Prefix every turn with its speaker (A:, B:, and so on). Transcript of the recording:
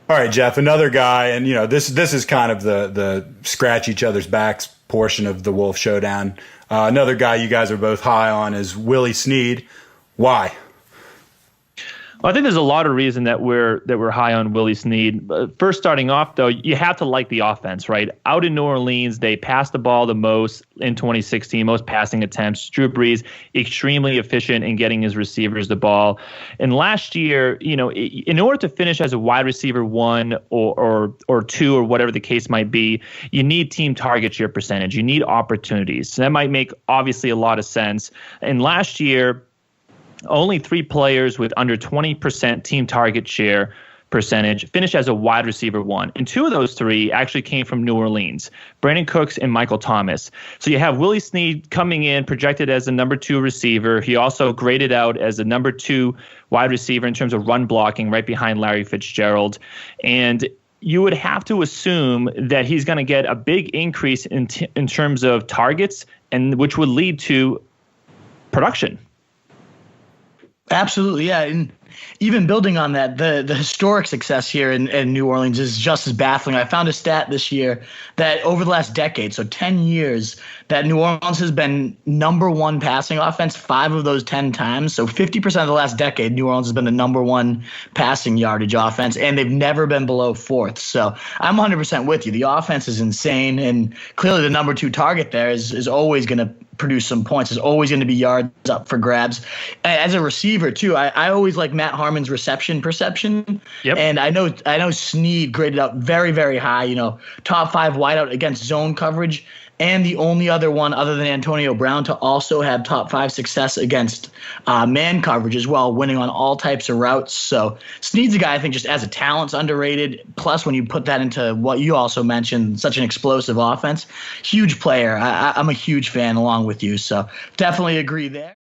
A: All right, Jeff, another guy, and this is kind of the scratch each other's backs portion of the Wolf Showdown. Another guy you guys are both high on is Willie Snead. Why?
B: Well, I think there's a lot of reason that we're high on Willie Snead. First, starting off though, you have to like the offense, right? Out in New Orleans, they passed the ball the most in 2016, most passing attempts. Drew Brees extremely efficient in getting his receivers the ball. And last year, in order to finish as a wide receiver one or two or whatever the case might be, you need team target share percentage. You need opportunities. So that might make obviously a lot of sense. And last year, only 3 players with under 20% team target share percentage finished as a wide receiver one. And 2 of those 3 actually came from New Orleans, Brandon Cooks and Michael Thomas. So you have Willie Snead coming in, projected as a number 2 receiver. He also graded out as a number 2 wide receiver in terms of run blocking, right behind Larry Fitzgerald. And you would have to assume that he's going to get a big increase in terms of targets, and which would lead to production.
C: Absolutely, yeah. And even building on that, the historic success here in New Orleans is just as baffling. I found a stat this year that over the last decade, so 10 years, that New Orleans has been number 1 passing offense 5 of those 10 times. So 50% of the last decade, New Orleans has been the number 1 passing yardage offense, and they've never been below 4th. So I'm 100% with you. The offense is insane, and clearly the number 2 target there is always going to produce some points. There's always going to be yards up for grabs. As a receiver, too, I always like Matt Harmon's reception perception.
B: Yep.
C: And I know Snead graded out very, very high, top 5 wideout against zone coverage, and the only other one other than Antonio Brown to also have top 5 success against man coverage as well, winning on all types of routes. So Snead's a guy I think just as a talent's underrated. Plus, when you put that into what you also mentioned, such an explosive offense, huge player. I'm a huge fan along with you. So definitely agree there.